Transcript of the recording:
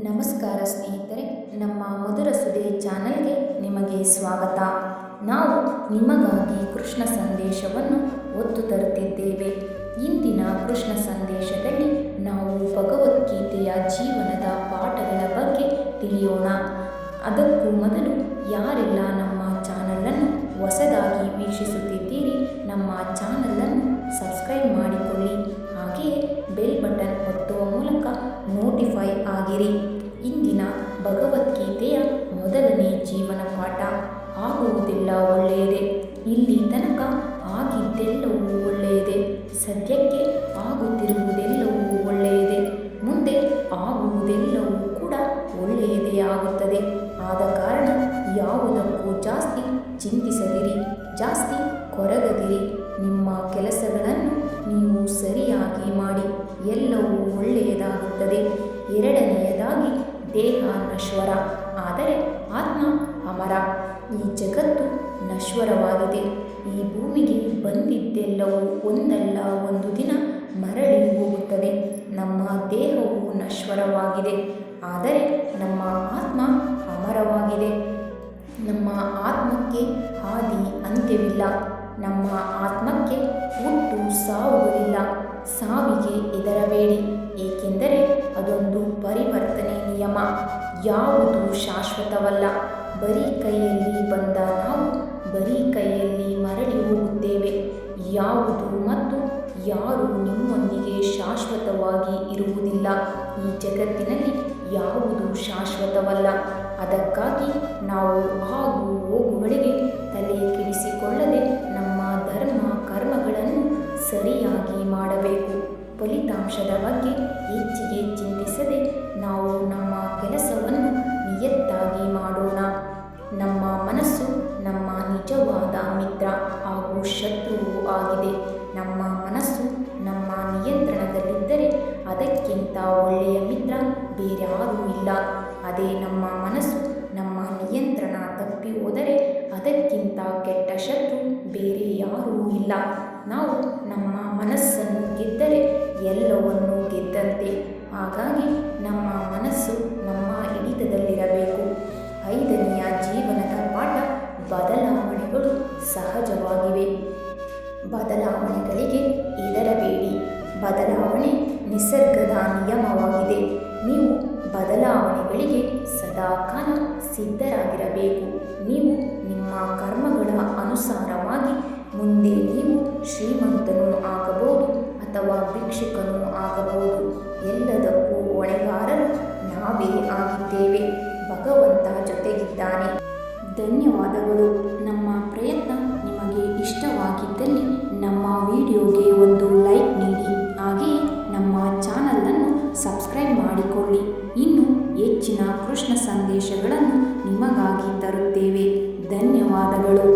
ನಮಸ್ಕಾರ ಸ್ನೇಹಿತರೆ, ನಮ್ಮ ಮಧುರ ಸುದ್ದಿ ಚಾನಲ್ಗೆ ನಿಮಗೆ ಸ್ವಾಗತ. ನಾವು ನಿಮಗಾಗಿ ಕೃಷ್ಣ ಸಂದೇಶವನ್ನು ಹೊತ್ತು ತರುತ್ತಿದ್ದೇವೆ. ಇಂದಿನ ಕೃಷ್ಣ ಸಂದೇಶದಲ್ಲಿ ನಾವು ಭಗವದ್ಗೀತೆಯ ಜೀವನದ ಪಾಠಗಳ ಬಗ್ಗೆ ತಿಳಿಯೋಣ. ಅದಕ್ಕೂ ಮೊದಲು ಯಾರೆಲ್ಲ ನಮ್ಮ ಚಾನಲನ್ನು ಹೊಸದಾಗಿ ವೀಕ್ಷಿಸುತ್ತಿದ್ದೀರಿ, ನಮ್ಮ ಚಾನಲನ್ನು ಸಬ್ಸ್ಕ್ರೈಬ್ ಮಾಡಿಕೊಳ್ಳಿ. ಹಾಗೆಯೇ ಬೆಲ್ ಬಟನ್ ಒತ್ತುವ ಮೂಲಕ ನೋಟಿಫೈ ಆಗಿರಿ. ಇಂದಿನ ಭಗವದ್ಗೀತೆಯ ಮೊದಲನೇ ಜೀವನ ಪಾಠ. ಆಗುವುದೆಲ್ಲ ಒಳ್ಳೆಯದೇ. ಇಲ್ಲಿ ತನಕ ಆಗಿದ್ದೆಲ್ಲವೂ ಒಳ್ಳೆಯದೇ. ಸದ್ಯಕ್ಕೆ ಆಗುತ್ತಿರುವುದೆಲ್ಲವೂ ಒಳ್ಳೆಯದೇ. ಮುಂದೆ ಆಗುವುದೆಲ್ಲವೂ ಕೂಡ ಒಳ್ಳೆಯದೇ ಆಗುತ್ತದೆ. ಆದ ಕಾರಣ ಯಾವುದಕ್ಕೂ ಜಾಸ್ತಿ ಚಿಂತಿಸದಿರಿ, ಜಾಸ್ತಿ ಕೊರಗದಿರಿ. ನಿಮ್ಮ ಕೆಲಸಗಳನ್ನು ನೀವು ಸರಿಯಾಗಿ ಮಾಡಿ, ಎಲ್ಲವೂ ಒಳ್ಳೆಯದಾಗುತ್ತದೆ. ಎರಡನೆಯದಾಗಿ, ದೇಹ ನಶ್ವರ, ಆದರೆ ಆತ್ಮ ಅಮರ. ಈ ಜಗತ್ತು ನಶ್ವರವಾಗಿದೆ. ಈ ಭೂಮಿಗೆ ಬಂದಿದ್ದೆಲ್ಲವೂ ಒಂದಲ್ಲ ಒಂದು ದಿನ ಮರಳಿ ಹೋಗುತ್ತದೆ. ನಮ್ಮ ದೇಹವು ನಶ್ವರವಾಗಿದೆ, ಆದರೆ ನಮ್ಮ ಆತ್ಮ ಅಮರವಾಗಿದೆ. ನಮ್ಮ ಆತ್ಮಕ್ಕೆ ಆದಿ ಅಂತ್ಯವಿಲ್ಲ. ನಮ್ಮ ಆತ್ಮಕ್ಕೆ ಹುಟ್ಟು ಸಾವುಗಳಿಲ್ಲ. ಸಾವಿಗೆ ಹೆದರಬೇಡಿ, ಏಕೆಂದರೆ ಅದೊಂದು ಪರಿವರ್ತನೆ ನಿಯಮ. ಯಾವುದು ಶಾಶ್ವತವಲ್ಲ. ಬರೀ ಕೈಯಲ್ಲಿ ಬಂದ ನಾವು ಬರೀ ಕೈಯಲ್ಲಿ ಮರಳಿ ಹೋಗುತ್ತೇವೆ. ಯಾವುದು ಮತ್ತು ಯಾರು ನಿಮ್ಮೊಂದಿಗೆ ಶಾಶ್ವತವಾಗಿ ಇರುವುದಿಲ್ಲ. ಈ ಜಗತ್ತಿನಲ್ಲಿ ಯಾವುದು ಶಾಶ್ವತವಲ್ಲ. ಅದಕ್ಕಾಗಿ ನಾವು ಆಗು ಹೋಗುಗಳಿಗೆ ತಲೆ ಕೆಡಿಸಿಕೊಳ್ಳದೆ ನಮ್ಮ ಧರ್ಮ ಕರ್ಮಗಳನ್ನು ಸರಿಯಾಗಿ ಮಾಡಬೇಕು. ಫಲಿತಾಂಶದ ಬಗ್ಗೆ ಹೆಚ್ಚಿಗೆ ಚಿಂತಿಸದೆ ನಾವು ನಮ್ಮ ಕೆಲಸವನ್ನು ನಿಯತ್ತಾಗಿ ಮಾಡೋಣ. ನಮ್ಮ ಮನಸ್ಸು ನಮ್ಮ ನಿಜವಾದ ಮಿತ್ರ ಹಾಗೂ ಶತ್ರುವು ಆಗಿದೆ. ನಮ್ಮ ಮನಸ್ಸು ನಮ್ಮ ನಿಯಂತ್ರಣದಲ್ಲಿದ್ದರೆ ಅದಕ್ಕಿಂತ ಒಳ್ಳೆಯ ಮಿತ್ರ ಬೇರ್ಯಾರೂ ಇಲ್ಲ. ಅದೇ ನಮ್ಮ ಮನಸ್ಸು ನಮ್ಮ ನಿಯಂತ್ರಣ ತಪ್ಪಿ ಹೋದರೆ ಅದಕ್ಕಿಂತ ಕೆಟ್ಟ ಶತ್ರು ಬೇರೆ ಯಾರೂ ಇಲ್ಲ. ನಾವು ನಮ್ಮ ಮನಸ್ಸನ್ನು ಗೆದ್ದರೆ ಎಲ್ಲವನ್ನೂ ಗೆದ್ದಂತೆ. ಹಾಗಾಗಿ ನಮ್ಮ ಮನಸ್ಸು ನಮ್ಮ ಹಿಡಿತದಲ್ಲಿರಬೇಕು. ಐದನೆಯ ಜೀವನದ ಪಾಠ. ಬದಲಾವಣೆಗಳು ಸಹಜವಾಗಿವೆ. ಬದಲಾವಣೆಗಳಿಗೆ ಹೆದರಬೇಡಿ. ಬದಲಾವಣೆ ನಿಸರ್ಗದ ನಿಯಮವಾಗಿದೆ. ನೀವು ಬದಲಾವಣೆಗಳಿಗೆ ಸದಾಕಾಲ ಸಿದ್ಧರಾಗಿರಬೇಕು. ನೀವು ನಿಮ್ಮ ಕರ್ಮಗಳ ಅನುಸಾರವಾಗಿ ಮುಂದೆ ನೀವು ಶ್ರೀಮಂತನೂ ಆಗಬಹುದು ಅಥವಾ ಭಿಕ್ಷುಕನೂ ಆಗಬಹುದು. ಎಲ್ಲದಕ್ಕೂ ಹೊಣೆಗಾರರು ನಾವೇ ಆಗಿದ್ದೇವೆ. ಭಗವಂತ ಜೊತೆಗಿದ್ದಾನೆ. ಧನ್ಯವಾದಗಳು. ನಮ್ಮ ಪ್ರಯತ್ನ ನಿಮಗೆ ಇಷ್ಟವಾಗಿದ್ದಲ್ಲಿ ನಮ್ಮ ವಿಡಿಯೋಗೆ ಒಂದು ಲೈಕ್ ನೀಡಿ. ಹಾಗೆಯೇ ನಮ್ಮ ಚಾನಲನ್ನು ಸಬ್ಸ್ಕ್ರೈಬ್ ಮಾಡಿಕೊಳ್ಳಿ. ಇನ್ನು ಹೆಚ್ಚಿನ ಕೃಷ್ಣ ಸಂದೇಶಗಳನ್ನು ನಿಮಗಾಗಿ ತರುತ್ತೇವೆ. ಧನ್ಯವಾದಗಳು.